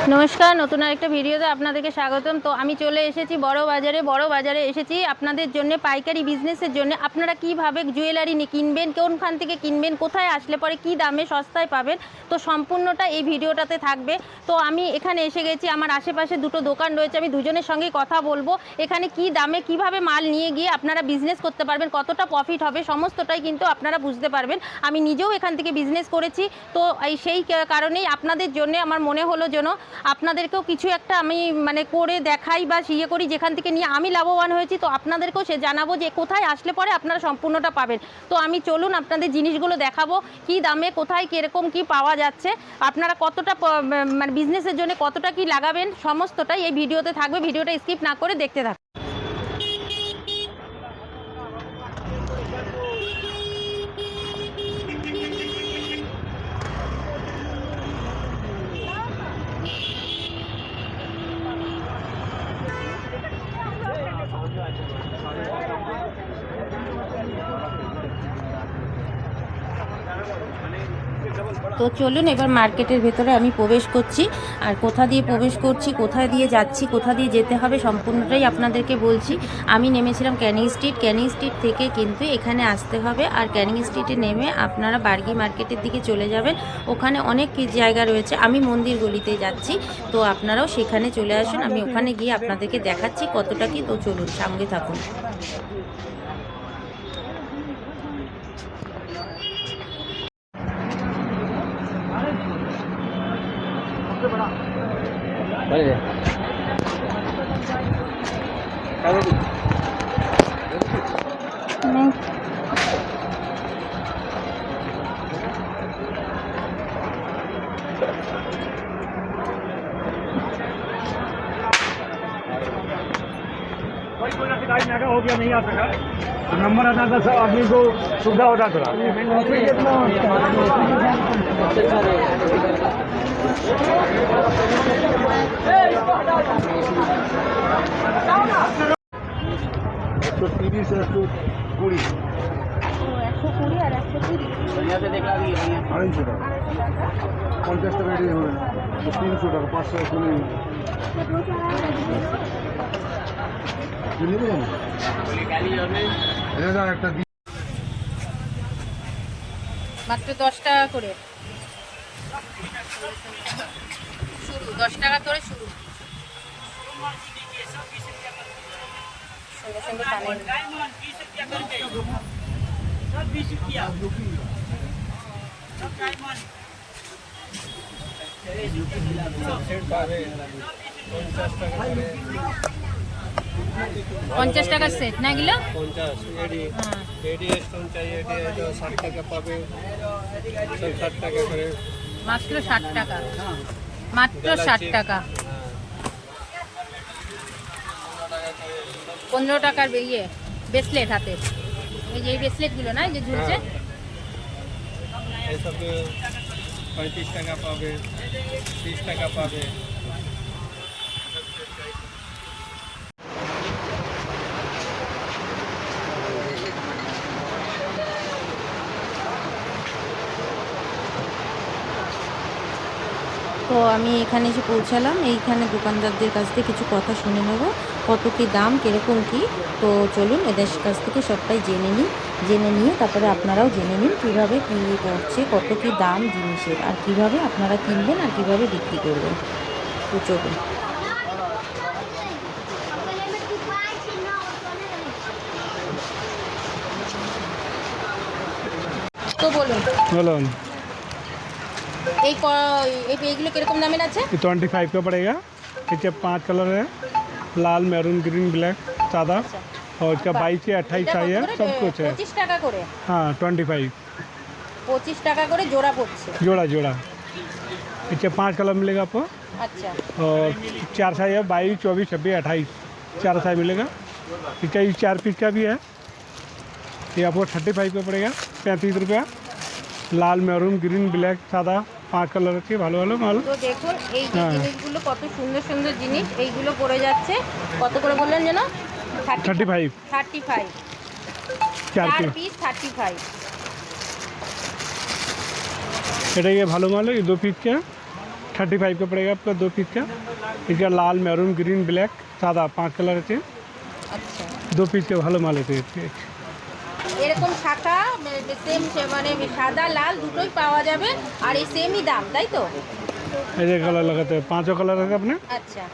নমস্কার, নতুন আরেকটা ভিডিওতে আপনাদেরকে স্বাগতম। তো আমি চলে এসেছি বড় বাজারে এসেছি আপনাদের জন্য পাইকারি বিজনেসের জন্য। আপনারা কিভাবে জুয়েলারি কিনবেন, কোনখান থেকে কিনবেন, কোথায় আসলে পরে কি দামে সস্তায় পাবেন, তো সম্পূর্ণটা এই ভিডিওটাতে থাকবে। তো আমি এখানে এসে গেছি, আমার আশেপাশে দুটো দোকান রয়েছে, আমি দুজনের সঙ্গে কথা বলবো এখানে কি দামে কিভাবে মাল নিয়ে গিয়ে আপনারা বিজনেস করতে পারবেন, কতটা প্রফিট হবে সমস্তটাই কিন্তু আপনারা বুঝতে পারবেন। আমি নিজেও এখান থেকে বিজনেস করেছি, তো সেই কারণেই আপনাদের জন্য আমার মনে হলো যেন আপনাদেরকেও কিছু একটা আমি করে দেখাই বা ইয়ে করি, যেখান থেকে নিয়ে আমি লাভবান হয়েছি। তো আপনাদেরকেও সে জানাবো যে কোথায় আসলে পরে আপনারা সম্পূর্ণটা পাবেন। তো আমি চলুন আপনাদের জিনিসগুলো দেখাবো, কি দামে কোথায় কীরকম কি পাওয়া যাচ্ছে, আপনারা কতটা বিজনেসের জন্য কতটা কি লাগাবেন সমস্তটাই এই ভিডিওতে থাকবে। ভিডিওটা স্কিপ না করে দেখতে থাকুন। তো চলুন এবার মার্কেটের ভেতরে আমি প্রবেশ করছি, আর কোথা দিয়ে প্রবেশ করছি, কোথায় দিয়ে যাচ্ছি, কোথা দিয়ে যেতে হবে সম্পূর্ণটাই আপনাদেরকে বলছি। আমি নেমেছিলাম ক্যানিং স্ট্রিট থেকে কিন্তু এখানে আসতে হবে, আর ক্যানিং স্ট্রিটে নেমে আপনারা বার্গি মার্কেটের দিকে চলে যাবেন। ওখানে অনেক জায়গা রয়েছে, আমি মন্দির গলিতে যাচ্ছি, তো আপনারাও সেখানে চলে আসুন। আমি ওখানে গিয়ে আপনাদেরকে দেখাচ্ছি কতটা কি। তো চলুন সঙ্গে থাকুন। हो गया नहीं आ सका तो नंबर आता था सब आदमी को सुविधा होता था। तो 30 120 আর 120 টাকা 50 টাকা রেডি হবে 300 টাকা 500 টাকা মাত্র 10 টাকা করে শুরু, 10 টাকা করে শুরু। সঙ্গে সঙ্গে কানে পঞ্চাশ টাকা সেট না গেল 50 এডি স্টোন চাই, এডি 60 টাকা পাবে, 60 টাকা করে মাত্র 60 টাকা, মাত্র 60 টাকা। 15 টাকার ইয়ে ব্রেসলেট হাতে, এই যে এই ব্রেসলেটগুলো না, এই যে ঝুলছে, এইসব 35 টাকা পাবে, 30 টাকা পাবে। তো আমি এখানে এসে পৌঁছালাম। এইখানে দোকানদারদের কাছ থেকে কিছু কথা শুনে নেব, কত কি দাম, কীরকম কি। তো চলুন এদের কাছ থেকে সবটাই জেনে নিয়ে তারপরে আপনারাও জেনে নিন কীভাবে কী করছে, কত কি দাম জিনিসের, আর কিভাবে আপনারা কিনবেন আর কিভাবে বিক্রি করবেন। তো চলুন। তো বলুন এইগুলো কিরকম দামের আছে? 25 का पड़ेगा। इसके 5 कलर है, लाल, मैरून, ग्रीन, ब्लैक, सादा, और इसका 22 से 28 साइज है, सब कुछ है। 25 টাকা করে? हाँ 25 টাকা করে জোড়া পড়ছে। जोड़ा इसके 5 कलर मिलेगा आपको, আচ্ছা, और 4 साइज है, 22, 24, 26, 28, 4 साइज मिलेगा। इसका ये 4 पीस का भी है, ये आपको 35 का पड़ेगा, 35 रुपया। लाल, मैरून, ग्रीन, ब्लैक, सादा, 5 कलर के ভালো ভালো মাল। তো দেখুন এই যে জিনিসগুলো কত সুন্দর সুন্দর জিনিস, এইগুলো পড়ে যাচ্ছে কত করে বললেন যেন? 35 4 পিস 35। এটা ये ভালো মাল है, ये 2 पीस के 35 का पड़ेगा आपका 2 पीस का। इसका लाल मैरून ग्रीन ब्लैक सादा 5 कलर আছে। আচ্ছা 2 पीस के ভালো মাল আছে। এরকম শাখা সেম মানে সাদা লাল দুটোই পাওয়া যাবে আর এই সেমই দাম তাই তো? ऐसे कलर लगाते हैं 5 कलर है अपने। আচ্ছা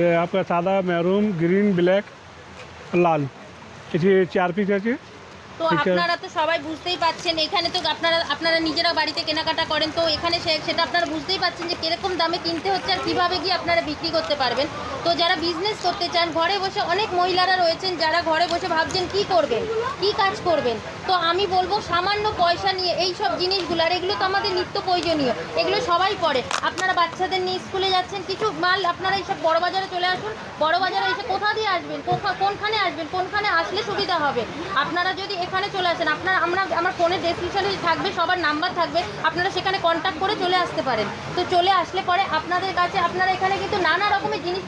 ये आपका सादा मैरून ग्रीन ब्लैक लाल इसके 4 पीस আছে। তো আপনারা তো সবাই বুঝতেই পাচ্ছেন এখানে তো আপনারা নিজেরা বাড়িতে কেনাকাটা করেন তো এখানে সেটা আপনারা বুঝতেই পাচ্ছেন যে কিরকম দামে কিনতে হচ্ছে আর কীভাবে গিয়ে আপনারা বিক্রি করতে পারবেন। তো যারা বিজনেস করতে চান ঘরে বসে অনেক মহিলারা রয়েছেন যারা ঘরে বসে ভাবছেন কি করবেন কি কাজ করবেন, তো আমি বলবো সামান্য পয়সা নিয়ে এই সব জিনিসগুলো, আর এগুলো তো আমাদের নিত্য প্রয়োজনীয়, এগুলো সবাই পড়ে। আপনারা বাচ্চাদের নিয়ে স্কুলে যাচ্ছেন কিছু মাল আপনারা এইসব বড় বাজারে চলে আসুন। বড় বাজারে এসে কোথা দিয়ে আসবেন, কোনখানে আসলে সুবিধা হবে। আপনারা যদি এখানে চলে আসেন আমার ফোনের ডেসক্রিপশনে থাকবে সবার নাম্বার থাকবে, আপনারা সেখানে কন্ট্যাক্ট করে চলে আসতে পারেন। তো চলে আসলে পরে আপনাদের কাছে আপনারা এখানে কিন্তু নানা রকমের জিনিস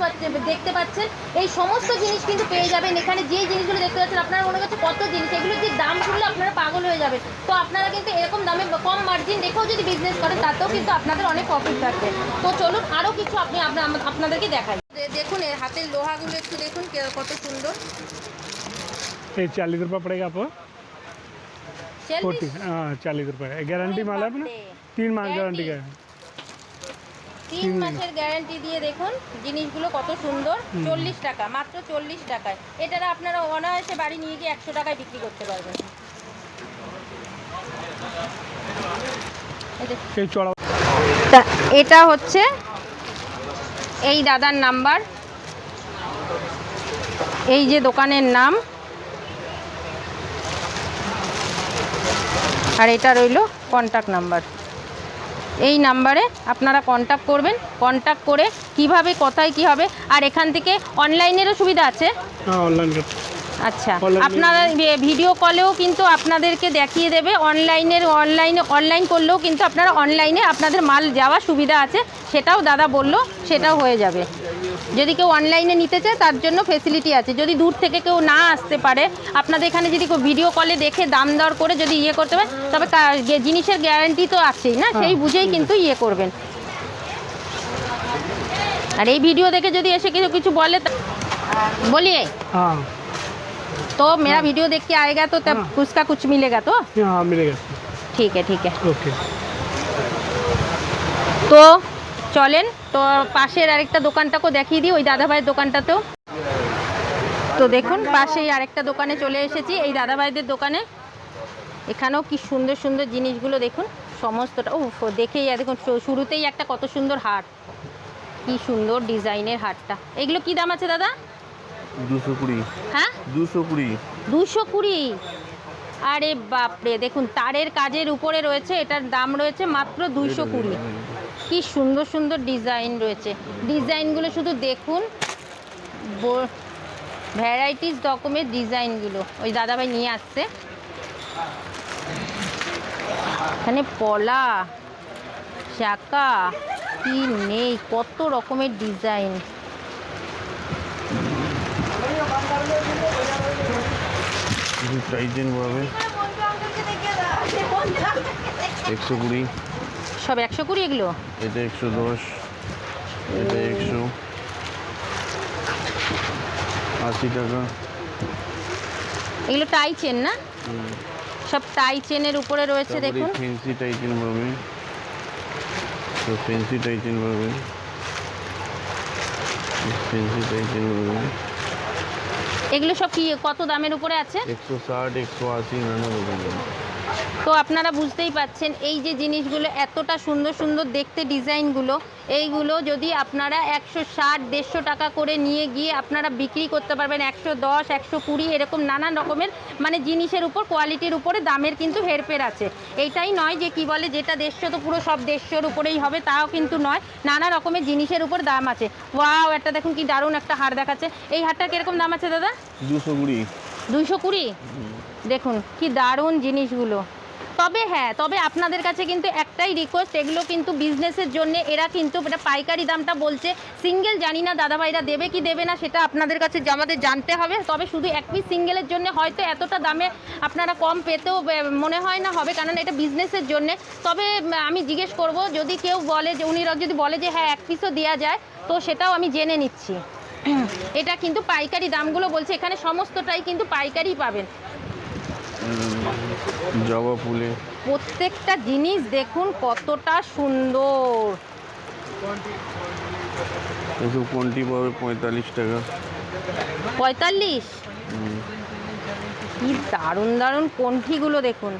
দেখতে পাচ্ছেন, এই সমস্ত জিনিস কিন্তু পেয়ে যাবেন। এখানে যে জিনিসগুলো দেখতে পাচ্ছেন আপনারা মনে করছে কত জিনিস, এগুলো যে দাম শুনলে আপনারা পাগল হয়ে যাবে। তো আপনারা কিন্তু এরকম দামে কম মার্জিন রেখেও যদি বিজনেস করেন তাতেও কিন্তু আপনাদের অনেক প্রফিট থাকবে। তো চলুন আরও কিছু আপনাদেরকে দেখাই। দেখুন এর হাতের লোহাগুলো একটু দেখুন কত সুন্দর। ये 40 रुपये पड़ेगा आपको। 40 हाँ 40 रुपये गारंटी माल है अपना। 3 मास गारंटी का है। 3 মাসের গ্যারান্টি দিয়ে দেখুন জিনিসগুলো কত সুন্দর। 40 টাকা, মাত্র 40 টাকায় এটারা আপনারা অনায়াসে বাড়ি নিয়ে গিয়ে 100 টাকায় বিক্রি করতে পারবেন। এটা হচ্ছে এই দাদার নাম্বার, এই যে দোকানের নাম, আর এটা রইল কন্ট্যাক্ট নাম্বার। এই নাম্বারে আপনারা কন্ট্যাক্ট করবেন, কন্ট্যাক্ট করে কিভাবে কোথায় কি হবে। আর এখান থেকে অনলাইনেরও সুবিধা আছে। হ্যাঁ অনলাইন। আচ্ছা আপনারা ভিডিও কলেও কিন্তু আপনাদেরকে দেখিয়ে দেবে, অনলাইন করলেও কিন্তু আপনারা অনলাইনে আপনাদের মাল যাওয়ার সুবিধা আছে, সেটাও দাদা বললো, সেটাও হয়ে যাবে। যদি কেউ অনলাইনে নিতে চায় তার জন্য ফেসিলিটি আছে। যদি দূর থেকে কেউ না আসতে পারে আপনাদের এখানে যদি কেউ ভিডিও কলে দেখে দাম দর করে যদি ইয়ে করতে পারে, তবে জিনিসের গ্যারান্টি তো আছেই না, সেই বুঝেই কিন্তু ইয়ে করবেন। আর এই ভিডিও দেখে যদি এসে কিছু বলে বলিए हाँ तो मेरा वीडियो देख के आएगा तो तब उसका कुछ मिलेगा तो? हाँ मिलेगा। ठीक है ओके। তো চলেন তো পাশের আরেকটা দোকানটাকেও দেখিয়ে দিই, ওই দাদাভাইয়ের দোকানটাতেও। তো দেখুন পাশেই আরেকটা দোকানে চলে এসেছি, এই দাদাভাইদের দোকানে। এখানেও কি সুন্দর সুন্দর জিনিসগুলো দেখুন সমস্তটা। ও দেখেই দেখুন শুরুতেই একটা কত সুন্দর হার, কি সুন্দর ডিজাইনের হারটা। এগুলো কি দাম আছে দাদা? 220। হ্যাঁ 220। 220। আরে বাপরে, দেখুন তারের কাজের উপরে রয়েছে, এটার দাম রয়েছে মাত্র 220। কি সুন্দর সুন্দর ডিজাইন রয়েছে, ডিজাইনগুলো শুধু দেখুন, ভ্যারাইটিস রকমের ডিজাইনগুলো ওই দাদাভাই নিয়ে আসছে। এখানে পলা চাকা কি নেই, কত রকমের ডিজাইন। টাইটেন পাবে 120। সব 120 এগুলো? এটা 110, এটা 180 টাকা। এগুলো টাই চেন না? সব টাই চেনের উপরে রয়েছে দেখুন। ফেন্সি টাইটেন পাবে, তো ফেন্সি টাইটেন পাবে, ফেন্সি টাইটেন পাবে। এগুলো সব কি কত দামের উপরে আছে? 160, 180 নানা রকমের। তো আপনারা বুঝতেই পাচ্ছেন এই যে জিনিসগুলো এতটা সুন্দর সুন্দর দেখতে ডিজাইনগুলো, এইগুলো যদি আপনারা 160, 150 টাকা করে নিয়ে গিয়ে আপনারা বিক্রি করতে পারবেন 110, 120 এরকম নানান রকমের মানে জিনিসের উপর কোয়ালিটির উপরে দামের কিন্তু হেরফের আছে। এইটাই নয় যে কি বলে যেটা 150 তো পুরো সব 150-র উপরেই হবে, তাও কিন্তু নয়, নানা রকমের জিনিসের উপর দাম আছে। ওয়াও, একটা দেখুন কি দারুণ একটা হার দেখাচ্ছে। এই হারটার কিরকম দাম আছে দাদা? 220। 220। দেখুন কি দারুণ জিনিসগুলো, তবে হ্যাঁ, তবে আপনাদের কাছে কিন্তু একটাই রিকোয়েস্ট, এগুলো কিন্তু বিজনেসের জন্য, এরা কিন্তু এটা পাইকারি দামটা বলছে। সিঙ্গেল জানি না দাদাভাইরা দেবে কি দেবে না, সেটা আপনাদের কাছে আমাদের জানতে হবে। তবে শুধু এক পিস সিঙ্গেলের জন্য হয়তো এতটা দামে আপনারা কম পেতেও মনে হয় না হবে, কারণ এটা বিজনেসের জন্য। তবে আমি জিজ্ঞেস করব, যদি কেউ বলে যে উনি যদি বলে যে হ্যাঁ এক পিসও দেওয়া যায়, তো সেটাও আমি জেনে নিচ্ছি। এটা কিন্তু পাইকারি দামগুলো বলছে, এখানে সমস্তটাই কিন্তু পাইকারি পাবেন। জবা ফুলে প্রত্যেকটা জিনিস দেখুন কতটা সুন্দর। এসব কোনটি পাবে 45 টাকা। 45? কি দারুণ দারুণ কণ্ঠিগুলো দেখুন,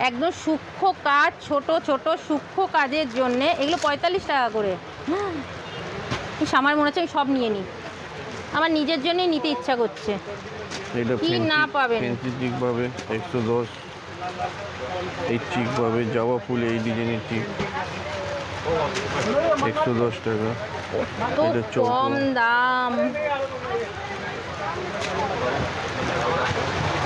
একদম সূক্ষ্ম কাজ, ছোট ছোট সূক্ষ্ম কাজের জন্যে এগুলো 45 টাকা করে। আমার মনে হচ্ছে আমি সব নিয়ে নিই, আমার নিজের জন্যই নিতে ইচ্ছা করছে। এটা কি না পাবেন। ফ্যান্সি চিক পাবে 110। এই চিক পাবে জবা ফুল, এই ডিজাইনের চিক 110 টাকা। তো এটা চৌকো। কম দাম,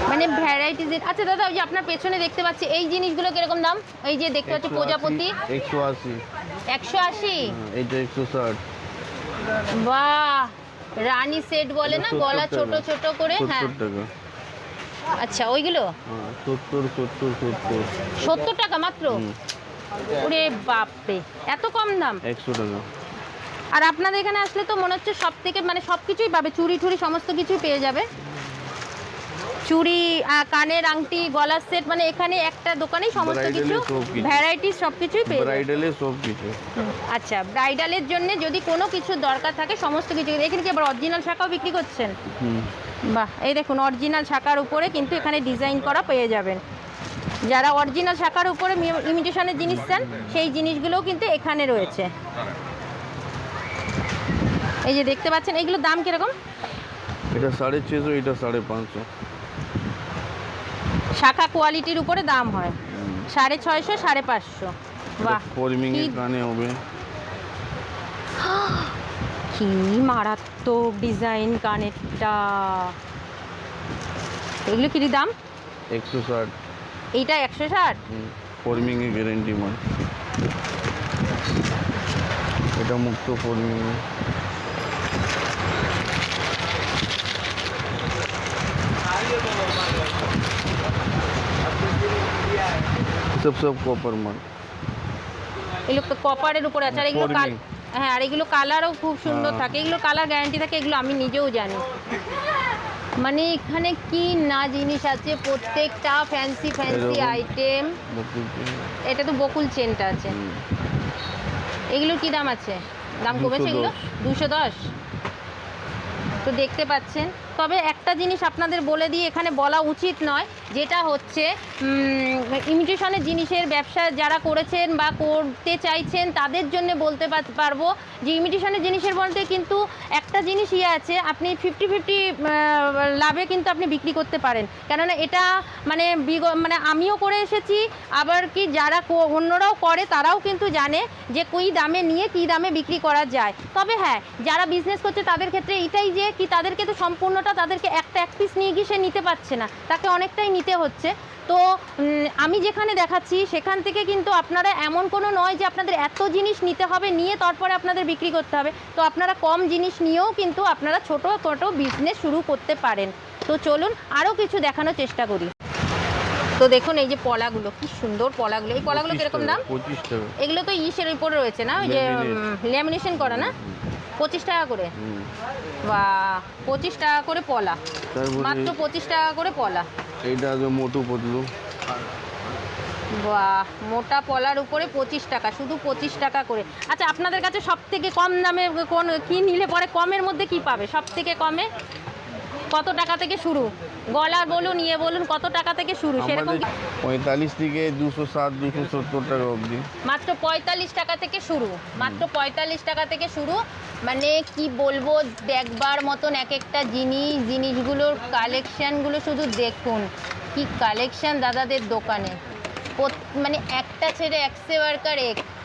মানে ভ্যারাইটিস। আচ্ছা দাদা, ওই যে আপনার পেছনে দেখতে পাচ্ছি এই জিনিসগুলো কিরকম দাম? এই যে দেখতে পাচ্ছি প্রজাপতি 180। 180? এটা 160। বাহ, রানী সেট বলে না, 70 গলা ছোট টাকা। ছোট করে। হ্যাঁ 70 টাকা। আচ্ছা, ওইগুলো 70 টাকা মাত্র? ওরে বাপরে, এত কম দাম! 100 টাকা। আর আপনাদের এখানে আসলে তো মনে হচ্ছে সব থেকে মানে সব কিছুই পাবে, চুড়ি ঠুড়ি সমস্ত কিছুই পেয়ে যাবে। চুড়ি, কানের আংটি, গলার সেট, মানে এখানে একটা দোকানেই সমস্ত কিছু ভ্যারাইটিস সব কিছুই পেয়ে যাবে। ব্রাইডালে সব কিছু। আচ্ছা, ব্রাইডালের জন্য যদি কোনো কিছু দরকার থাকে সমস্ত কিছু। এখানে কি আবার অরিজিনাল শাখাও বিক্রি করছেন? বাহ, এই দেখুন অরিজিনাল শাখার উপরে কিন্তু এখানে ডিজাইন করা পেয়ে যাবেন। যারা অরিজিনাল শাখার উপরে ইমিটেশনের জিনিস চান, সেই জিনিসগুলোও কিন্তু এখানে রয়েছে। এই যে দেখতে পাচ্ছেন, এইগুলোর দাম কিরকম? এটা 650, এটা 550। শাখা কোয়ালিটির উপরে দাম হয় 650, 550। বাহ, ফর্মিং এর কানে হবে। কি মারাত্মক ডিজাইন কানেরটা! এগুলো কি দাম? 160। এইটা 160? ফর্মিং এর গ্যারান্টি মাল। এটা মুক্ত ফর্মিং। সব কপার মাল। এগুলো কপারের উপরে আছে। আর এগুলো হ্যাঁ, আর এগুলো কালারও খুব সুন্দর থাকে, এগুলো কালার গ্যারান্টি থাকে, এগুলো আমি নিজেও জানি। মানে এখানে কি না জিনিস আছে, প্রত্যেকটা ফ্যান্সি ফ্যান্সি আইটেম। এটা তো বকুল চেনটা আছে। এগুলোর কি দাম আছে? দাম কমেছে এগুলো? 210। তো দেখতে পাচ্ছেন। তবে একটা জিনিস আপনাদের বলে দিই, এখানে বলা উচিত নয়, যেটা হচ্ছে ইমিটেশনের জিনিসের ব্যবসা যারা করেছেন বা করতে চাইছেন তাদের জন্য বলতে পারবো যে ইমিটেশনের জিনিসের বলতে কিন্তু একটা জিনিস আছে, আপনি 50-50 লাভে কিন্তু আপনি বিক্রি করতে পারেন। কেননা এটা মানে মানে আমিও করে এসেছি, আবার কি যারা অন্যরাও করে তারাও কিন্তু জানে যে কী দামে নিয়ে কী দামে বিক্রি করা যায়। তবে হ্যাঁ, যারা বিজনেস করছে তাদের ক্ষেত্রে এটাই যে কি তাদেরকে তো সম্পূর্ণটা তাদেরকে এক পিস নিয়ে গিয়ে সে নিতে পারছে না, তাকে অনেকটাই নিতে হচ্ছে। তো আমি যেখানে দেখাচ্ছি সেখান থেকে কিন্তু আপনারা এমন কোনো নয় যে আপনাদের এত জিনিস নিতে হবে, নিয়ে তারপরে আপনাদের বিক্রি করতে হবে। তো আপনারা কম জিনিস নিয়েও কিন্তু আপনারা ছোটো বিজনেস শুরু করতে পারেন। তো চলুন আরও কিছু দেখানোর চেষ্টা করি। তো দেখুন এই যে পলাগুলো, কি সুন্দর পলাগুলো। এই পলাগুলো কিরকম দাম? 25 টাকা। এগুলো তো ইসের উপরে রয়েছে না, ওই যে ল্যামিনেশন করা না? 25 টাকা করে? বা 25 টাকা করে পলা, মাত্র 25 টাকা করে পলা। এইটা মোটু পতলু। বাহ, মোটা পলার উপরে 25 টাকা, শুধু 25 টাকা করে। আচ্ছা, আপনাদের কাছে সব থেকে কম দামে কোন কি নিলে পরে কমের মধ্যে কি পাবে? সব থেকে কমে কত টাকা থেকে শুরু? গলার বলুন, ইয়ে বলুন, কত টাকা থেকে শুরু সেরকম? 45 থেকে 260, 270 টাকা অবধি। মাত্র 45 টাকা থেকে শুরু, মাত্র 45 টাকা থেকে শুরু। মানে কি বলবো, দেখবার মতন এক একটা জিনিসগুলোর কালেকশানগুলো শুধু দেখুন, কি কালেকশান দাদাদের দোকানে। মানে একটা ছেড়ে এক,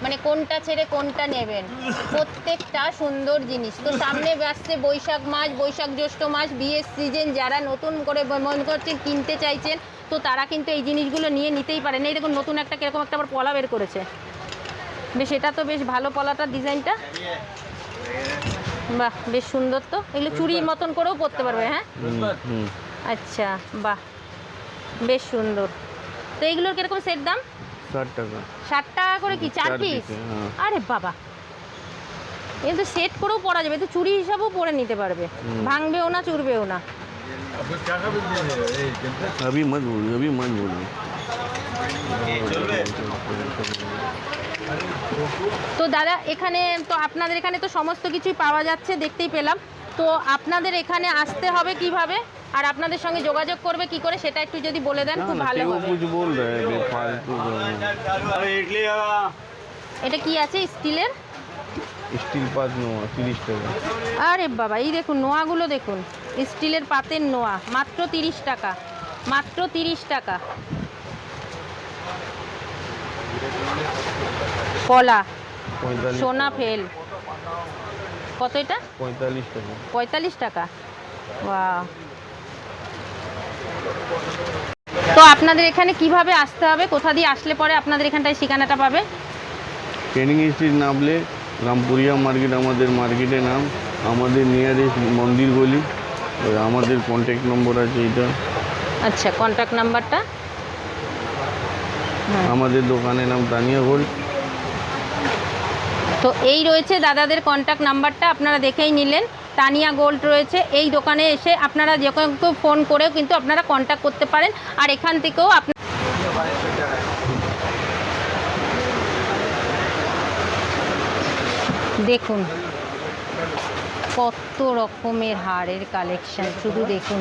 মানে কোনটা ছেড়ে কোনটা নেবেন, প্রত্যেকটা সুন্দর জিনিস। তো সামনে আসছে বৈশাখ মাস, বৈশাখ জ্যৈষ্ঠ মাস, বিয়ের সিজন। যারা নতুন করে মনে করছেন কিনতে চাইছেন তো তারা কিন্তু এই জিনিসগুলো নিয়ে নিতেই পারেন। এই দেখুন নতুন একটা কীরকম একটা আবার পলা বের করেছে, বেশ এটা তো বেশ ভালো পলাটার ডিজাইনটা, বাহ বেশ সুন্দর। তো এগুলো চুড়ির মতন করেও পরতে পারবে। হ্যাঁ আচ্ছা, বাহ বেশ সুন্দর। তো এইগুলোর কিরকম সেট দাম? 60 টাকা। 60 টাকা করে কি 4 পিস? আরে বাবা, এই তো সেট করেও পরা যাবে, তো চুড়ি হিসাবেও পরে নিতে পারবে, ভাঙবেও না চুরবেও না। अभी मत बोलिए। তো দাদা এখানে তো আপনাদের এখানে তো সমস্ত কিছুই পাওয়া যাচ্ছে, দেখতেই পেলাম। তো আপনাদের এখানে আসতে হবে কিভাবে, আর আপনাদের সঙ্গে যোগাযোগ করবে কি করে, সেটা একটু যদি বলে দেন খুব ভালো হবে। कुछ बोल रहे हैं बेफालतू এটা কি আছে স্টিলের? स्टील पात নোয়া 30 টাকা। আরে বাবা, এই দেখুন নোয়াগুলো দেখুন, স্টিলের পাতের নোয়া, মাত্র 30 টাকা, মাত্র 30 টাকা। কলা, 45 সোনা ফেল, কত এটা? 45 টাকা। 45 টাকা। বাহ। তো আপনাদের এখানে কিভাবে আসতে হবে, কোথা দিয়ে আসলে পরে আপনাদের এখানটায় ঠিকানাটা পাবে? ট্রেনিং স্ট্রিট নামলে রামপুরিয়া মার্কেট আমাদের মার্কেটের নাম, আমাদের নিয়ারেস্ট মন্দির গলি, ওই আমাদের কন্ট্যাক্ট নম্বর আছে এইটা। আচ্ছা, কন্ট্যাক্ট নাম্বারটা? আমাদের দোকানের নাম তানিয়া গোল্ড। তো এই রয়েছে দাদাদের কন্ট্যাক্ট নাম্বারটা, আপনারা দেখেই নিলেন। তানিয়া গোল্ড রয়েছে, এই দোকানে এসে আপনারা যে কেউ ফোন করেও কিন্তু আপনারা কন্ট্যাক্ট করতে পারেন, আর এখান থেকেও দেখুন কত রকমের হারের কালেকশন, শুধু দেখুন।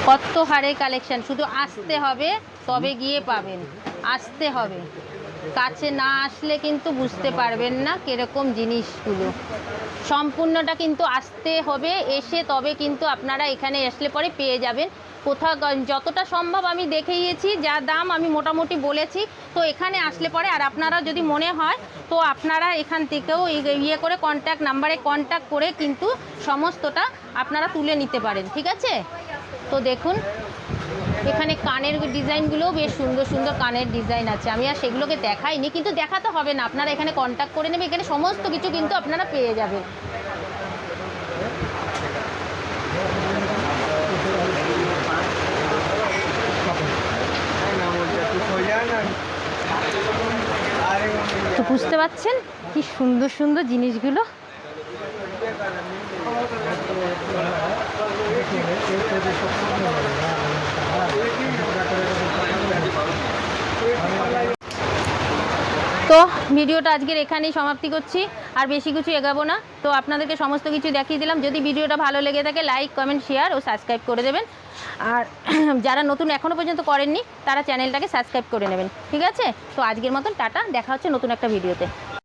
কত হারের কালেকশন, শুধু আসতে হবে তবে গিয়ে পাবেন, আসতে হবে, কাছে না আসলে কিন্তু বুঝতে পারবেন না কিরকম জিনিসগুলো। সম্পূর্ণটা কিন্তু আসতে হবে, এসে তবে কিন্তু আপনারা এখানে আসলে পরে পেয়ে যাবেন। কোথাও যতটা সম্ভব আমি দেখিয়েছি, যা দাম আমি মোটামুটি বলেছি। তো এখানে আসলে পরে আর আপনারা যদি মনে হয় তো আপনারা এখান থেকেও ইয়ে করে কন্ট্যাক্ট নাম্বারে কন্ট্যাক্ট করে কিন্তু সমস্তটা আপনারা তুলে নিতে পারেন, ঠিক আছে? তো দেখুন এখানে কানের ডিজাইনগুলোও বেশ সুন্দর সুন্দর কানের ডিজাইন আছে, আমি আর সেগুলোকে দেখাইনি, কিন্তু দেখাতে হবে না, আপনারা এখানে কন্ট্যাক্ট করে নেবে, এখানে সমস্ত কিছু কিন্তু আপনারা পেয়ে যাবেন। তো বুঝতে পারছেন কি সুন্দর সুন্দর জিনিসগুলো। তো ভিডিওটা আজকের এখানেই সমাপ্তি করছি, আর বেশি কিছু এগাবো না। তো আপনাদেরকে সমস্ত কিছু দেখিয়ে দিলাম। যদি ভিডিওটা ভালো লেগে থাকে লাইক কমেন্ট শেয়ার ও সাবস্ক্রাইব করে দেবেন, আর যারা নতুন এখনও পর্যন্ত করেননি তারা চ্যানেলটাকে সাবস্ক্রাইব করে নেবেন, ঠিক আছে? তো আজকের মতন টাটা, দেখা হচ্ছে নতুন একটা ভিডিওতে।